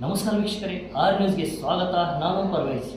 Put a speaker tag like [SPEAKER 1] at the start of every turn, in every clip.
[SPEAKER 1] ನಮಸ್ಕಾರ ವೀಕ್ಷಕರೇ, ಆರ್ ನ್ಯೂಸ್ಗೆ ಸ್ವಾಗತ. ನಾನು ಪರ್ವೇಜ್.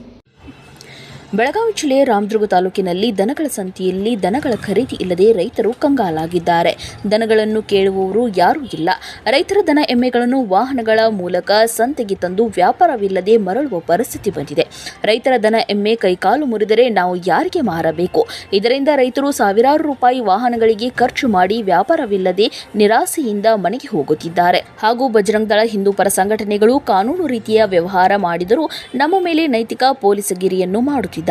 [SPEAKER 2] ಬೆಳಗಾವಿ ಜಿಲ್ಲೆಯ ರಾಮದುರ್ಗ ತಾಲೂಕಿನಲ್ಲಿ ದನಗಳ ಸಂತೆಯಲ್ಲಿ ದನಗಳ ಖರೀದಿ ಇಲ್ಲದೆ ರೈತರು ಕಂಗಾಲಾಗಿದ್ದಾರೆ. ದನಗಳನ್ನು ಕೇಳುವವರು ಯಾರೂ ಇಲ್ಲ. ರೈತರ ದನ ಎಮ್ಮೆಗಳನ್ನು ವಾಹನಗಳ ಮೂಲಕ ಸಂತೆಗೆ ತಂದು ವ್ಯಾಪಾರವಿಲ್ಲದೆ ಮರಳುವ ಪರಿಸ್ಥಿತಿ ಬಂದಿದೆ. ರೈತರ ದನ ಎಮ್ಮೆ ಕೈಕಾಲು ಮುರಿದರೆ ನಾವು ಯಾರಿಗೆ ಮಾರಬೇಕು? ಇದರಿಂದ ರೈತರು ಸಾವಿರಾರು ರೂಪಾಯಿ ವಾಹನಗಳಿಗೆ ಖರ್ಚು ಮಾಡಿ ವ್ಯಾಪಾರವಿಲ್ಲದೆ ನಿರಾಸೆಯಿಂದ ಮನೆಗೆ ಹೋಗುತ್ತಿದ್ದಾರೆ. ಹಾಗೂ ಬಜರಂಗ ದಳ ಹಿಂದೂ ಪರ ಸಂಘಟನೆಗಳು ಕಾನೂನು ರೀತಿಯ ವ್ಯವಹಾರ ಮಾಡಿದರೂ ನಮ್ಮ ಮೇಲೆ ನೈತಿಕ ಪೊಲೀಸಗಿರಿಯನ್ನು ಮಾಡುತ್ತಿದ್ದಾರೆ.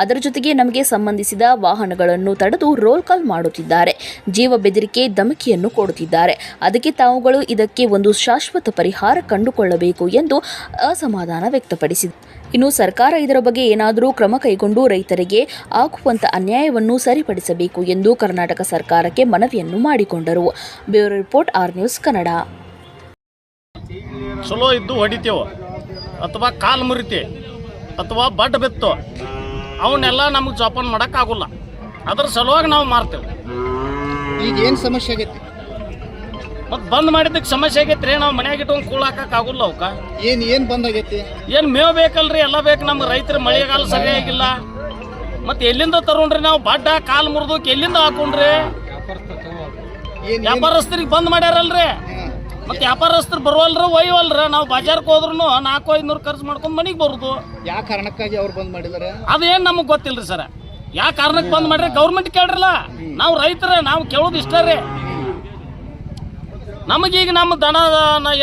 [SPEAKER 2] ಅದರ ಜೊತೆಗೆ ನಮಗೆ ಸಂಬಂಧಿಸಿದ ವಾಹನಗಳನ್ನು ತಡೆದು ರೋಲ್ ಕಾಲ್ ಮಾಡುತ್ತಿದ್ದಾರೆ. ಜೀವ ಬೆದರಿಕೆ ಧಮಕಿಯನ್ನು ಕೊಡುತ್ತಿದ್ದಾರೆ. ಅದಕ್ಕೆ ತಾವುಗಳು ಇದಕ್ಕೆ ಒಂದು ಶಾಶ್ವತ ಪರಿಹಾರ ಕಂಡುಕೊಳ್ಳಬೇಕು ಎಂದು ಅಸಮಾಧಾನ ವ್ಯಕ್ತಪಡಿಸಿದರು. ಇನ್ನು ಸರ್ಕಾರ ಇದರ ಬಗ್ಗೆ ಏನಾದರೂ ಕ್ರಮ ಕೈಗೊಂಡು ರೈತರಿಗೆ ಆಗುವಂತ ಅನ್ಯಾಯವನ್ನು ಸರಿಪಡಿಸಬೇಕು ಎಂದು ಕರ್ನಾಟಕ ಸರ್ಕಾರಕ್ಕೆ ಮನವಿಯನ್ನು ಮಾಡಿಕೊಂಡರು. Bureau report, R news Kannada.
[SPEAKER 3] ಚಲೋ ಇದ್ದು ಹೊಡಿತೇವೆ ಅಥವಾ ಕಾಲು ಮುರಿತೆ ಅಥವಾ ಬಡ್ ಬಿತ್ತು, ಅವನ್ನೆಲ್ಲ ನಮಗೆ ಜೋಪಾನ ಮಾಡೋಕ್ಕಾಗೋಲ್ಲ. ಅದ್ರ ಸಲುವಾಗಿ ನಾವು ಮಾರ್ತೇವೆ.
[SPEAKER 4] ಈಗ ಏನು ಸಮಸ್ಯೆ ಆಗೈತಿ?
[SPEAKER 3] ಮತ್ತು ಬಂದ್ ಮಾಡಿದ್ದಕ್ಕೆ ಸಮಸ್ಯೆ ಆಗೈತೆ ರೀ. ನಾವು ಮನ್ಯಾಗ ಇಟ್ಕೊಂಡು ಕೂಳಾಕಾಗೋಲ್ಲ. ಅವಕ್ಕೆ
[SPEAKER 4] ಏನು ಬಂದ್ ಆಗೈತಿ?
[SPEAKER 3] ಏನು ಮೇವು ಬೇಕಲ್ರಿ, ಎಲ್ಲ ಬೇಕು. ನಮ್ಗೆ ರೈತರು ಮಳೆಗಾಲ ಸರಿಯಾಗಿಲ್ಲ. ಮತ್ತು ಎಲ್ಲಿಂದ ತರೋಣ್ರಿ ನಾವು? ಬಡ್ಡ ಕಾಲು ಮುರಿದಕ್ಕೆ ಎಲ್ಲಿಂದ ಹಾಕೊಂಡ್ರಿ? ವ್ಯಾಪಾರಸ್ಥರಿಗೆ ಬಂದ್ ಮಾಡ್ಯಾರಲ್ರಿ. ಮತ್ತೆ ವ್ಯಾಪಾರಸ್ಥರು ಬರುವಲ್ರ, ಒಯ್ಯವಲ್ರ. ನಾವು ಬಜಾರ್ಗೆ ಹೋದ್ರು 400-500 ಖರ್ಚು ಮಾಡ್ಕೊಂಡು ಮನೆಗೆ ಬರುದು.
[SPEAKER 4] ಯಾವ ಕಾರಣಕ್ಕಾಗಿ ಅವ್ರು ಬಂದ್ ಮಾಡಿದಾರೆ
[SPEAKER 3] ಅದೇನು ನಮಗೆ ಗೊತ್ತಿಲ್ರಿ ಸರ್. ಯಾವ ಕಾರಣಕ್ಕೆ ಬಂದ್ ಮಾಡ್ರಿ? ಗೌರ್ಮೆಂಟ್ ಕೇಳ್ರಲ್ಲ. ನಾವು ರೈತರ, ನಾವು ಕೇಳೋದು ಇಷ್ಟ ರೀ. ನಮಗೀಗ ನಮ್ಮ ದನ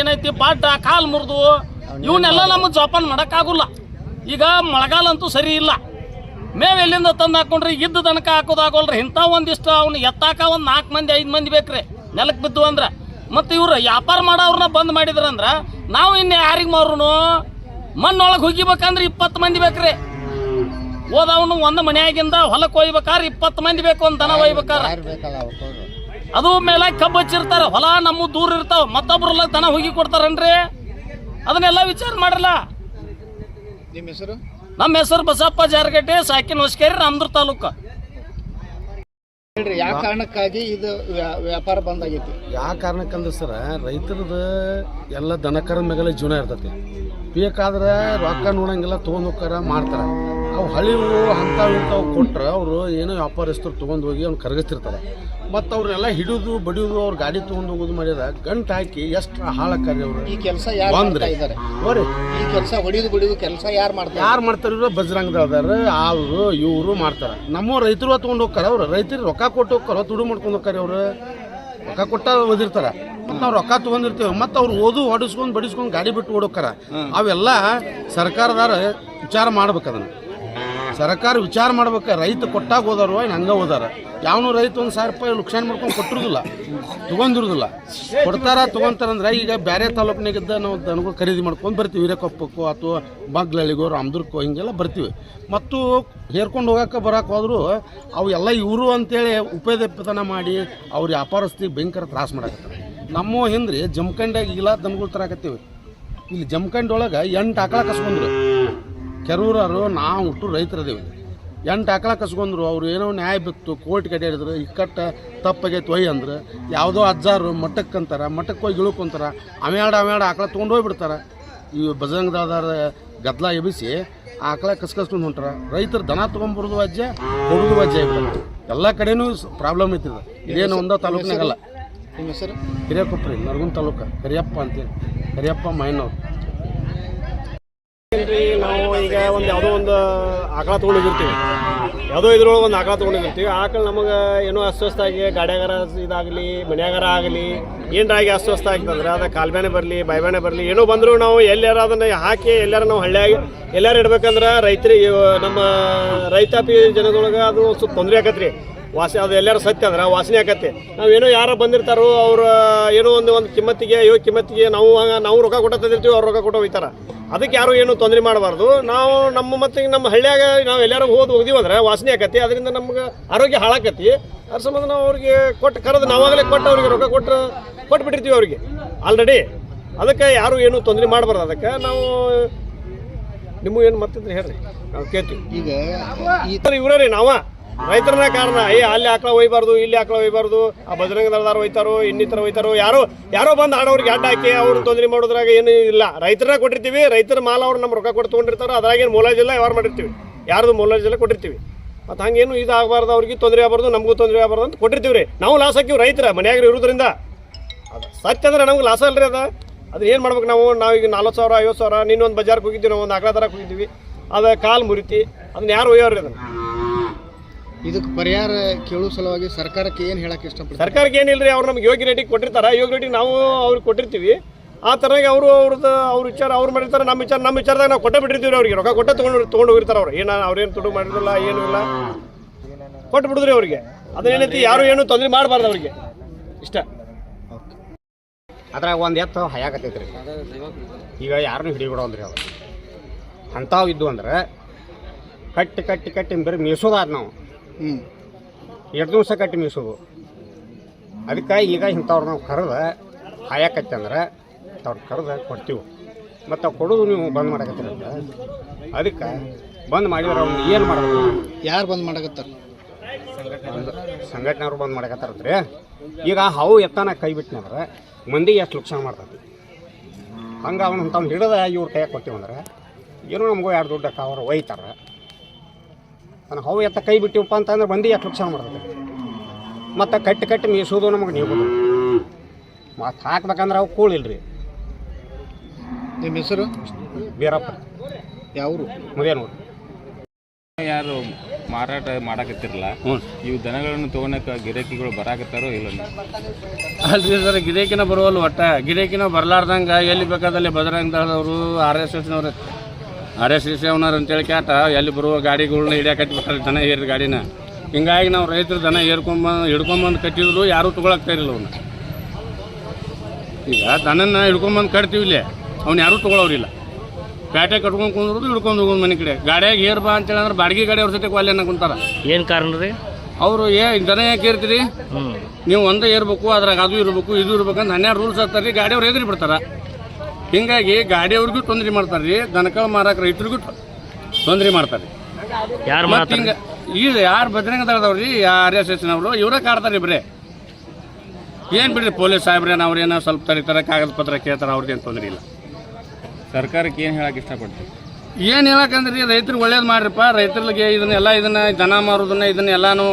[SPEAKER 3] ಏನೈತಿ ಬಡ್ಡ ಕಾಲು ಮುರಿದು ಇವನ್ನೆಲ್ಲ ನಮಗೆ ಜೋಪಾನ ಮಾಡೋಕ್ಕಾಗೋಲ್ಲ. ಈಗ ಮಳೆಗಾಲ ಅಂತೂ ಸರಿ ಇಲ್ಲ. ಮೇವು ಎಲ್ಲಿಂದ ತಂದು ಹಾಕೊಂಡ್ರಿ? ಇದ್ದ ದನಕ ಹಾಕೋದಾಗೋಲ್ರಿ. ಇಂಥ ಒಂದಿಷ್ಟು ಅವ್ನು ಎತ್ತಾಕ ಒಂದು 4 ಮಂದಿ 5 ಮಂದಿ ಬೇಕ್ರಿ ನೆಲಕ್ಕೆ ಬಿದ್ದು ಅಂದ್ರೆ. ಮತ್ತು ಇವ್ರು ವ್ಯಾಪಾರ ಮಾಡೋವ್ರನ್ನ ಬಂದ್ ಮಾಡಿದ್ರಂದ್ರೆ ನಾವು ಇನ್ನು ಯಾರಿಗೆ ಮಾರು? ಮಣ್ಣೊಳಗೆ ಹೋಗಿಬೇಕಂದ್ರೆ 20 ಮಂದಿ ಬೇಕ್ರಿ. ಓದವನು ಒಂದು ಮನೆಯಾಗಿಂದ ಹೊಲಕ್ಕೆ ಒಯ್ಬೇಕಾದ್ರೆ 20 ಮಂದಿ ಬೇಕು. ಒಂದು ದನ ಒಯ್ಬೇಕಾರೆ ಅದು ಮೇಲೆ ಕಬ್ಬು ಹಚ್ಚಿರ್ತಾರೆ. ಹೊಲ ನಮ್ಮ ದೂರ ಇರ್ತಾವ. ಮತ್ತೊಬ್ರಲ್ಲ ದನ ಹೋಗಿ ಕೊಡ್ತಾರನ್ರಿ. ಅದನ್ನೆಲ್ಲ ವಿಚಾರ ಮಾಡಲ್ಲ.
[SPEAKER 4] ನಿಮ್ಮ ಹೆಸರು?
[SPEAKER 3] ನಮ್ಮ ಹೆಸರು ಬಸಪ್ಪ ಜಾರಗಟ್ಟೆ, ಸಾಕಿನ ಹೊಸಕೇರಿ, ರಾಮದುರ್ಗ ತಾಲೂಕು.
[SPEAKER 4] ಯಾವ ಕಾರಣಕ್ಕಾಗಿ ಇದು ವ್ಯಾಪಾರ ಬಂದ್ ಆಗೈತಿ?
[SPEAKER 5] ಯಾವ ಕಾರಣಕ್ಕಂದ್ರೆ ಸರ, ರೈತರದ್ದು ಎಲ್ಲ ದನಕರ ಮೇಲೆ ಜೀವನ ಇರ್ತೈತಿ. ಬೇಕಾದ್ರೆ ರೊಕ್ಕ ನೋಡಂಗಿಲ್ಲ, ತೊಗೊಂಡು ಹೋಗ್ತಾರ ಮಾಡ್ತಾರೆ. ಅವು ಹಳಿವು ಅಂಥವು ಇಂಥವು ಕೊಟ್ರೆ ಅವರು ಏನೋ ವ್ಯಾಪಾರಸ್ಥರು ತೊಗೊಂಡು ಹೋಗಿ ಅವ್ನು ಕರಗಿಸ್ತಿರ್ತಾರೆ. ಮತ್ತು ಅವ್ರನ್ನೆಲ್ಲ ಹಿಡಿದು ಬಡಿಯೋದು, ಅವ್ರ ಗಾಡಿ ತೊಗೊಂಡು ಹೋಗೋದು ಮಾಡಿದ ಗಂಟು ಹಾಕಿ ಎಷ್ಟು ಹಾಳಕ್ಕಾರಿ ಅವರು.
[SPEAKER 4] ಈ ಕೆಲಸ ಯಾರು ಮಾಡ್ತಾ ಇದ್ದಾರೆ?
[SPEAKER 5] ನೋಡ್ರಿ,
[SPEAKER 4] ಈ ಕೆಲಸ ಹೊಡಿಯೋದು ಬಡಿಯೋದು ಕೆಲಸ ಯಾರು
[SPEAKER 5] ಮಾಡ್ತಾರೆ? ಇವರು ಬಜರಂಗ ದಳದಾರ, ಅವರು ಇವರು ಮಾಡ್ತಾರೆ. ನಮ್ಮ ರೈತರು ತೊಗೊಂಡು ಹೋಗ್ತಾರೆ. ಅವ್ರು ರೈತರು ರೊಕ್ಕ ಕೊಟ್ಟು ಹೋಗ್ತಾರ, ತುಡು ಮಾಡ್ಕೊಂಡು ಹೋಗ್ತಾರೆ. ಅವರು ರೊಕ್ಕ ಕೊಟ್ಟ ಓದಿರ್ತಾರೆ. ಮತ್ತು ನಾವು ರೊಕ್ಕ ತೊಗೊಂಡಿರ್ತೀವಿ. ಮತ್ತು ಅವ್ರು ಓದು ಹೊಡಿಸ್ಕೊಂಡು ಬಡಿಸ್ಕೊಂಡು ಗಾಡಿ ಬಿಟ್ಟು ಓಡೋಕ್ಕಾರ. ಅವೆಲ್ಲ ಸರ್ಕಾರದಾರ ವಿಚಾರ ಮಾಡ್ಬೇಕು. ಅದನ್ನು ಸರ್ಕಾರ ವಿಚಾರ ಮಾಡ್ಬೇಕು. ರೈತ ಕೊಟ್ಟಾಗ ಹೋದಾರು ಹಂಗೆ ಹೋದಾರ. ಯಾವನು ರೈತ 1,000 ರೂಪಾಯಿ ಲುಕ್ಷಾನ್ ಮಾಡ್ಕೊಂಡು ಕೊಟ್ಟಿರೋದಿಲ್ಲ, ತೊಗೊಂಡಿರೋದಿಲ್ಲ. ತೊಗೊಂತಾರಂದ್ರೆ ಈಗ ಬೇರೆ ತಾಲೂಕಿನಾಗಿದ್ದ ನಾವು ದನಗಳು ಖರೀದಿ ಮಾಡ್ಕೊಂಡು ಬರ್ತೀವಿ. ಹಿರೇಕೊಪ್ಪಕ್ಕೋ ಅಥವಾ ಬಾಗ್ಲಳ್ಳಿಗೋ ರಾಮದುರ್ಗಕ್ಕೋ ಹಿಂಗೆಲ್ಲ ಬರ್ತೀವಿ. ಮತ್ತು ಹೇರ್ಕೊಂಡು ಹೋಗೋಕೆ ಬರೋಕೆ ಹೋದ್ರು ಅವು ಎಲ್ಲ ಇವರು ಅಂತೇಳಿ ಉಪೇದಪತನ ಮಾಡಿ ಅವ್ರ ವ್ಯಾಪಾರಸ್ಥಿಗೆ ಭಯಂಕರ ತ್ರಾಸ ಮಾಡಕತ್ತಾರೆ. ನಮ್ಮ ಹಿಂದ್ರಿ ಜಮಖಂಡಾಗ ಇಲ್ಲ ದನಗಳು ತರಾಕತ್ತೀವಿ. ಇಲ್ಲಿ ಜಮಖಂಡೊಳಗೆ 8 ಆಕಳ ಕಸ್ಕೊಂಡ್ರು. ಕೆರೂರರು ನಾವು ಹುಟ್ಟು ರೈತರದೇವಿ. 8 ಆಕಳ ಕಸ್ಕೊಂಡ್ರು. ಅವ್ರು ಏನೋ ನ್ಯಾಯ ಬಿತ್ತು, ಕೋರ್ಟ್ಗೆ ಅಡ್ಯಾಡಿದ್ರು. ಇಕ್ಕಟ್ಟ ತಪ್ಪಾಗೈತೆ ಒಯ್ ಅಂದ್ರೆ ಯಾವುದೋ ಅಜ್ಜಾರು ಮಟ್ಟಕ್ಕೆ ಅಂತಾರೆ. ಮಟ್ಟಕ್ಕೆ ಹೋಗಿ ಇಳ್ಕೊಂತಾರ. ಅಮ್ಯಾಡ ಆಕಳ ತೊಗೊಂಡು ಹೋಗ್ಬಿಡ್ತಾರೆ. ಈ ಬಜರಂಗ ದಳದಾರ ಗದ್ದಲ ಎಬ್ಬಿಸಿ ಆಕಳ ಕಸ್ಕೊಂಡು ಹೊಂಟಾರ. ರೈತರು ದನ ತೊಗೊಂಬರೋದು ವಜ್ಜೆ, ಕೊಡೋದು ವಜ್ಜೆ ಆಗ್ಬಿಡ್ತಾರೆ. ಎಲ್ಲ ಕಡೆನೂ ಪ್ರಾಬ್ಲಮ್ ಐತಿದೆ. ಇದೇನು ಒಂದೋ ತಾಲೂಕಿನಾಗಲ್ಲ.
[SPEAKER 4] ನಿಮ್ಮ ಹೆಸರು?
[SPEAKER 5] ಹಿರೇಕೊಪ್ರಿ, ನರಗುಂದ ತಾಲೂಕು. ಕರಿಯಪ್ಪ ಅಂತೇಳಿ, ಕರಿಯಪ್ಪ ಮಾಯನವ್ರು.
[SPEAKER 6] ನಾವು ಈಗ ಯಾವುದೋ ಒಂದು ಆಕಳ ತೊಗೊಂಡಿರ್ತೀವಿ. ಯಾವುದೋ ಇದ್ರೊಳಗೆ ಒಂದು ಆಕಳ ತೊಗೊಂಡಿರ್ತೀವಿ. ಆಕಳ ನಮಗೆ ಏನೋ ಅಸ್ವಸ್ಥ ಆಗಿ ಗಾಡಿಯಾಗಾರ ಇದಾಗಲಿ ಮನ್ಯಾಗಾರ ಆಗಲಿ ಏನರಾಗಿ ಅಸ್ವಸ್ಥ ಆಗ್ತಂದ್ರೆ ಅದು ಕಾಲ್ಬ್ಯಾನೆ ಬರಲಿ ಬಾಯ್ಬ್ಯಾನೆ ಬರಲಿ ಏನೋ ಬಂದರೂ ನಾವು ಎಲ್ಲಾರ ಅದನ್ನು ಹಾಕಿ ಎಲ್ಲಾರ ನಾವು ಹಳ್ಳಿಯಾಗಿ ಎಲ್ಲಾರು ಇಡ್ಬೇಕಂದ್ರೆ ರೈತರಿಗೆ ನಮ್ಮ ರೈತಾಪಿ ಜನದೊಳಗೆ ಅದು ಸ್ವಲ್ಪ ತೊಂದರೆ ಆಕತ್ರಿ. ಅದು ಎಲ್ಲರೂ ಸತ್ಯ ಅಂದ್ರೆ ವಾಸನೆ ಆಕತ್ತೆ. ನಾವೇನೋ ಯಾರು ಬಂದಿರ್ತಾರೋ ಅವ್ರು ಏನೋ ಒಂದು ಕಿಮ್ಮತ್ತಿಗೆ ನಾವು ರೊಕ್ಕ ಕೊಟ್ಟ ತಂದಿರ್ತೀವಿ, ಅವ್ರು ರೊಕ್ಕ ಕೊಟ್ಟು ಹೋಗ್ತಾರೆ. ಅದಕ್ಕೆ ಯಾರು ಏನು ತೊಂದರೆ ಮಾಡಬಾರ್ದು. ನಾವು ನಮ್ಮ ಹಳ್ಳಿಯಾಗ ನಾವು ಎಲ್ಲರೂ ಹೋಗಿವಂದ್ರೆ ವಾಸನೆ ಆಕತಿ. ಅದರಿಂದ ನಮ್ಗೆ ಆರೋಗ್ಯ ಹಾಳಾಕತಿ. ಅದ್ರ ಸಂಬಂಧ ನಾವು ಅವ್ರಿಗೆ ಕರೆದು ನಾವಾಗಲೇ ಅವ್ರಿಗೆ ರೊಕ್ಕ ಕೊಟ್ಬಿಟ್ಟಿರ್ತೀವಿ ಅವ್ರಿಗೆ ಆಲ್ರೆಡಿ. ಅದಕ್ಕೆ ಯಾರು ಏನು ತೊಂದರೆ ಮಾಡಬಾರ್ದು. ಅದಕ್ಕೆ ನಾವು ನಿಮಗೇನು ಮತ್ತಿದ್ರೆ ಹೇಳ್ರಿ, ನಾವು ಕೇಳ್ತೀವಿ.
[SPEAKER 4] ಈಗ
[SPEAKER 6] ಈ ಥರ ಇವರೇ ರೀ ರೈತರನ್ನ ಕಾರಣ ಅಲ್ಲಿ ಆಕಳ ಒಯ್ಬಾರ್ದು ಇಲ್ಲಿ ಆಕಳ ಒಯ್ಬಾರ್ದು ಆ ಬಜರಂಗ ದಳದಾರ ಒಯ್ತಾರೋ ಇನ್ನಿತರ ಒಯ್ತಾರೋ ಯಾರೋ ಬಂದು ಆಡೋರಿಗೆ ಅಡ್ಡ ಹಾಕಿ ಅವ್ರು ತೊಂದರೆ ಮಾಡೋದ್ರಾಗ ಏನು ಇಲ್ಲ. ರೈತರನ್ನ ಕೊಟ್ಟಿರ್ತೀವಿ, ರೈತರ ಮಾಲ್ ಅವ್ರು ನಮ್ಮ ರೊಕ್ಕ ಕೊಟ್ಟು ತೊಗೊಂಡಿರ್ತಾರೋ ಅದ್ರಾಗೇನು ಮೂಲಾಜಿಲ್ಲ ವ್ಯವಹಾರ ಮಾಡಿರ್ತೀವಿ, ಯಾರ್ದು ಮೂಲಾಜಿಲ್ಲ ಕೊಟ್ಟಿರ್ತೀವಿ. ಮತ್ತು ಹಂಗೇನು ಇದು ಆಗಬಾರ್ದು, ಅವ್ರಿಗೆ ತೊಂದರೆ ಆಗಬಾರ್ದು, ನಮಗೂ ತೊಂದರೆ ಆಗಬಾರ್ದು ಅಂತ ಕೊಟ್ಟಿರ್ತೀವಿ ರೀ. ನಾವು ಲಾಸ್ ಹಾಕಿವಿ ರೈತರ ಮನ್ಯಾಗ ಇರೋದ್ರಿಂದ. ಅದು ಸತ್ಯ ಅಂದ್ರೆ ನಮ್ಗೆ ಲಾಸ್ ಅಲ್ರಿ ಅದು ಏನು ಮಾಡ್ಬೇಕು ನಾವು ಈಗ 40,000 50,000 ನಿನ್ನೊಂದು ಬಜಾರ್ಗೆ ಹೋಗಿದ್ದೀವಿ, ನಾವು ಒಂದು ಆಕಳ ತರಕ್ಕೆ ಹೋಗಿದ್ದೀವಿ, ಅದು ಕಾಲು ಮುರಿತಿ, ಅದನ್ನ ಯಾರು ಒಯ್ಯೋರಿ ಅದನ್ನು.
[SPEAKER 4] ಇದಕ್ಕೆ ಪರಿಹಾರ ಕೇಳೋ ಸಲುವಾಗಿ ಸರ್ಕಾರಕ್ಕೆ ಏನು ಹೇಳಕ್ಕೆ ಇಷ್ಟಪಡ್ತಾರೆ?
[SPEAKER 6] ಸರ್ಕಾರಕ್ಕೆ ಏನಿಲ್ಲ ರೀ, ಅವ್ರು ನಮ್ಗೆ ಯೋಗ್ಯ ರೇಟಿಗೆ ಕೊಟ್ಟಿರ್ತಾರೆ, ಯೋಗ್ಯ ರೇಟಿಗೆ ನಾವು ಅವ್ರಿಗೆ ಕೊಟ್ಟಿರ್ತೀವಿ. ಆ ಥರನಾಗಿ ಅವ್ರ ವಿಚಾರ ಅವ್ರು ಮಾಡಿರ್ತಾರೆ, ನಮ್ಮ ವಿಚಾರದಾಗ ನಾವು ಕೊಟ್ಟೆ ಬಿಟ್ಟಿರ್ತೀವಿ ಅವ್ರಿಗೆ. ರೊಕ್ಕ ಕೊಟ್ಟೆ ತೊಗೊಂಡು ಹೋಗಿರ್ತಾರೆ ಅವ್ರು. ಅವ್ರೇನು ತುಡು ಮಾಡಿರಲ್ಲ, ಏನೂ ಇಲ್ಲ, ಕೊಟ್ಟು ಬಿಡಿದ್ರಿ ಅವ್ರಿಗೆ. ಅದನ್ನೇನೈತಿ ಯಾರು ಏನು ತೊಂದರೆ ಮಾಡಬಾರ್ದು ಅವ್ರಿಗೆ, ಇಷ್ಟ.
[SPEAKER 7] ಅದ್ರಾಗ ಒಂದು ಎತ್ತು ಹಯಾಕತ್ತೈತ್ರಿ. ಈಗ ಯಾರನ್ನೂ ಹಿಡಿಬಿಡೋಲ್ರಿ ಅವ್ರು. ಅಂಥವು ಇದ್ದು ಅಂದ್ರೆ ಕಟ್ಟಿ ಬರೀ ಮೀಸೋದಾದ ನಾವು 2 ದಿವಸ ಕಟ್ಟಿ ಮೀಸೋದು. ಅದಕ್ಕೆ ಈಗ ಇಂಥವ್ರು ನಾವು ಕರೆದು ಹಾಯಕತ್ತೆ ಅಂದ್ರೆ ಅವ್ರು ಕರೆದು ಕೊಡ್ತೀವಿ. ಮತ್ತು ಅವ್ರು ಕೊಡೋದು ನೀವು ಬಂದ್ ಮಾಡಕತ್ತೀರಂತ. ಅದಕ್ಕೆ ಬಂದ್ ಮಾಡಿದ್ರೆ ಅವ್ನು ಏನು ಮಾಡೋದು?
[SPEAKER 4] ಯಾರು ಬಂದ್ ಮಾಡಕತ್ತಾರೆ?
[SPEAKER 7] ಸಂಘಟನೆಯವ್ರು ಬಂದ್ ಮಾಡಕತ್ತಾರತ್ರಿ. ಈಗ ಹಾವು ಎತ್ತಾನ ಕೈ ಬಿಟ್ಟನಂದ್ರೆ ಮಂದಿಗೆ ಎಷ್ಟು ಲುಕ್ಸಾನ ಮಾಡ್ತೈತಿ. ಹಂಗೆ ಅವ್ನು ಹಿಡಿದ ಇವ್ರ ಕೈಯಾಗ ಕೊಟ್ಟಿವಂದ್ರೆ ಏನೋ ನಮಗೂ 2 ದುಡ್ಡು ಅವ್ರು ಒಯ್ತಾರೆ. ನಾನು ಹಾವು ಎತ್ತ ಕೈ ಬಿಟ್ಟಿವಪ್ಪ ಅಂತಂದ್ರೆ ಮಂದಿಗೆ ಎಷ್ಟು ಲುಕ್ಸಾನ ಮಾಡ್ತೈತಿ. ಮತ್ತು ಕಟ್ಟಿ ಮೀಸೋದು ನಮಗೆ ನೀವು ಮತ್ತು ಹಾಕ್ಬೇಕಂದ್ರೆ ಅವು ಕೂಳಿಲ್ರಿ.
[SPEAKER 4] ನಿಮ್ಮ ಹೆಸರು?
[SPEAKER 7] ಬೀರಪ್ಪ.
[SPEAKER 4] ಯಾವರು?
[SPEAKER 7] ಮುದೇನೂರು.
[SPEAKER 8] ಯಾರು ಮಾರಾಟ ಮಾಡಕತ್ತಿರಲ್ಲ, ಇವು ದನಗಳನ್ನು ತೊಗೊಳಕ್ಕೆ ಗಿರಾಕಿಗಳು ಬರಾಕತ್ತಾರೋ ಇಲ್ಲ?
[SPEAKER 3] ಅಲ್ರಿ ಸರ್, ಗಿರಾಕಿನ ಬರುವಲ್ಲ. ಒಟ್ಟ ಗಿರಾಕಿನ ಬರಲಾರ್ದಂಗೆ ಎಲ್ಲಿ ಬೇಕಾದಲ್ಲಿ ಬಜರಂಗ ದಳದವರು RSS ಅವನವ್ರು ಅಂತೇಳಿ ಕ್ಯಾಟ ಎಲ್ಲಿ ಬರುವ ಗಾಡಿಗಳ್ನ ಹಿಡಿಯಾಕತ್ಬೇಕಾದ್ರೆ ದನ ಏರಿದ ಗಾಡಿನ. ಹಿಂಗಾಗಿ ನಾವು ರೈತರು ದನ ಹಿಡ್ಕೊಂಬಂದು ಕಟ್ಟಿದ್ರು ಯಾರೂ ತೊಗೊಳಕ್ತಾ ಇರಲಿಲ್ಲ ಅವನ್ನ. ಈಗ ದನನ್ನ ಹಿಡ್ಕೊಂಬಂದು ಕಟ್ತೀವಿ ಇಲ್ಲೇ, ಅವ್ನು ಯಾರೂ ತೊಗೊಳೋರಿಲ್ಲ. ಪೇಟೆ ಕಟ್ಕೊಂಡು ಕುಂದ್ರದು ಹಿಡ್ಕೊಂಡು ಹೋಗೋದು ಮನೆ ಕಡೆ. ಗಾಡಿಯಾಗ ಏರ್ ಬಾ ಅಂತೇಳಿ ಅಂದ್ರೆ ಬಾಡಿಗೆ ಗಾಡಿ ಅವ್ರ ಜೊತೆ ಅಲ್ಲೇನ ಕುಂತಾರ.
[SPEAKER 1] ಏನು ಕಾರಣ ರೀ?
[SPEAKER 3] ಅವರು ದನ ಯಾಕೆ ಏರ್ತೀರಿ ನೀವು? ಒಂದೇ ಏರ್ಬೇಕು, ಅದ್ರಾಗ ಅದು ಇರಬೇಕು ಇದು ಇರ್ಬೇಕಂತ 12 ರೂಲ್ಸ್ ಹತ್ತಾರೆ ರೀ. ಗಾಡಿಯವ್ರು ಎದುರು ಬಿಡ್ತಾರ. ಹಿಂಗಾಗಿ ಗಾಡಿಯವ್ರಿಗೂ ತೊಂದರೆ ಮಾಡ್ತಾರೆ ರೀ, ದನಕಳ ಮಾರಕ್ಕೆ ರೈತರಿಗೂ ತೊಂದರೆ ಮಾಡ್ತಾರೆ.
[SPEAKER 1] ಯಾರು
[SPEAKER 3] ಮತ್ತು ಹಿಂಗೆ ಈಗ ಯಾರು ಬಜರಂಗ ದಳದವ್ರಿ RSSನವರು ಇವರೇ ಕಾಡ್ತಾರೆ ರೀ. ಬರೇ ಏನು ಬಿಡ್ರಿ, ಪೊಲೀಸ್ ಸಾಹೇಬ್ರೇನು ಅವ್ರೇನೋ ಸ್ವಲ್ಪ ತಡೀತಾರೆ, ಕಾಗದ ಪತ್ರ ಕೇಳ್ತಾರೆ, ಅವ್ರದ್ದೇನು ತೊಂದರೆ ಇಲ್ಲ.
[SPEAKER 8] ಸರ್ಕಾರಕ್ಕೆ ಏನು ಹೇಳಕ್ಕೆ ಇಷ್ಟಪಡ್ತೀವಿ?
[SPEAKER 3] ಏನು ಹೇಳಕ್ಕಂದ್ರಿ, ರೈತರಿಗೆ ಒಳ್ಳೇದು ಮಾಡ್ರಿಪ್ಪ. ರೈತರಿಗೆ ಇದನ್ನ ದನ ಮಾರೋದನ್ನ ಇದನ್ನೆಲ್ಲಾನು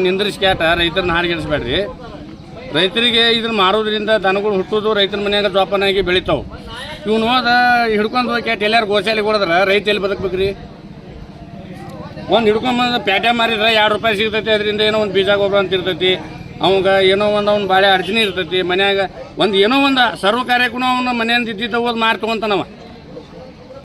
[SPEAKER 3] ನಿಂದ್ರಿಸಿ ಕ್ಯಾಟ ರೈತರನ್ನ ಹಾರಿಗೆಡಿಸ್ಬೇಡ್ರಿ. ರೈತರಿಗೆ ಇದನ್ನ ಮಾರೋದ್ರಿಂದ ದನಗಳು ಹುಟ್ಟೋದು ರೈತರ ಮನ್ಯಾಗ ಜೋಪಾನಾಗಿ ಬೆಳಿತಾವೆ. ಇವ್ನು ಹೋದ ಹಿಡ್ಕೊಂಡು ಹೋಗಿ ಕ್ಯಾಟ್ ಎಲ್ಲಾರು ಗೋಶಾಲೆಗೆ ಹೊಡೆದ್ರೆ ರೈತ ಎಲ್ಲಿ ಬದುಕ್ಬೇಕ್ರಿ? ಒಂದು ಹಿಡ್ಕೊಂಬಂದು ಪೇಟೆ ಮಾರಿದ್ರೆ 2 ರೂಪಾಯಿ ಸಿಗ್ತೈತಿ. ಅದರಿಂದ ಏನೋ ಒಂದು ಬೀಜ ಗೊಬ್ಬರ ಅಂತ ಇರ್ತೈತಿ. ಅವಾಗ ಏನೋ ಒಂದು ಅವ್ನು ಬಾಳೆ ಅರ್ಜನೆ ಇರ್ತೈತಿ ಮನ್ಯಾಗ. ಏನೋ ಒಂದು ಸರ್ವ ಕಾರ್ಯಕ್ಕೂ ಅವ್ನ ಮನೆಯಿಂದ ಇದ್ದಿದ್ದ ಹೋದ್ ಮಾರಿ ತೊಗೊಂತಾನವ.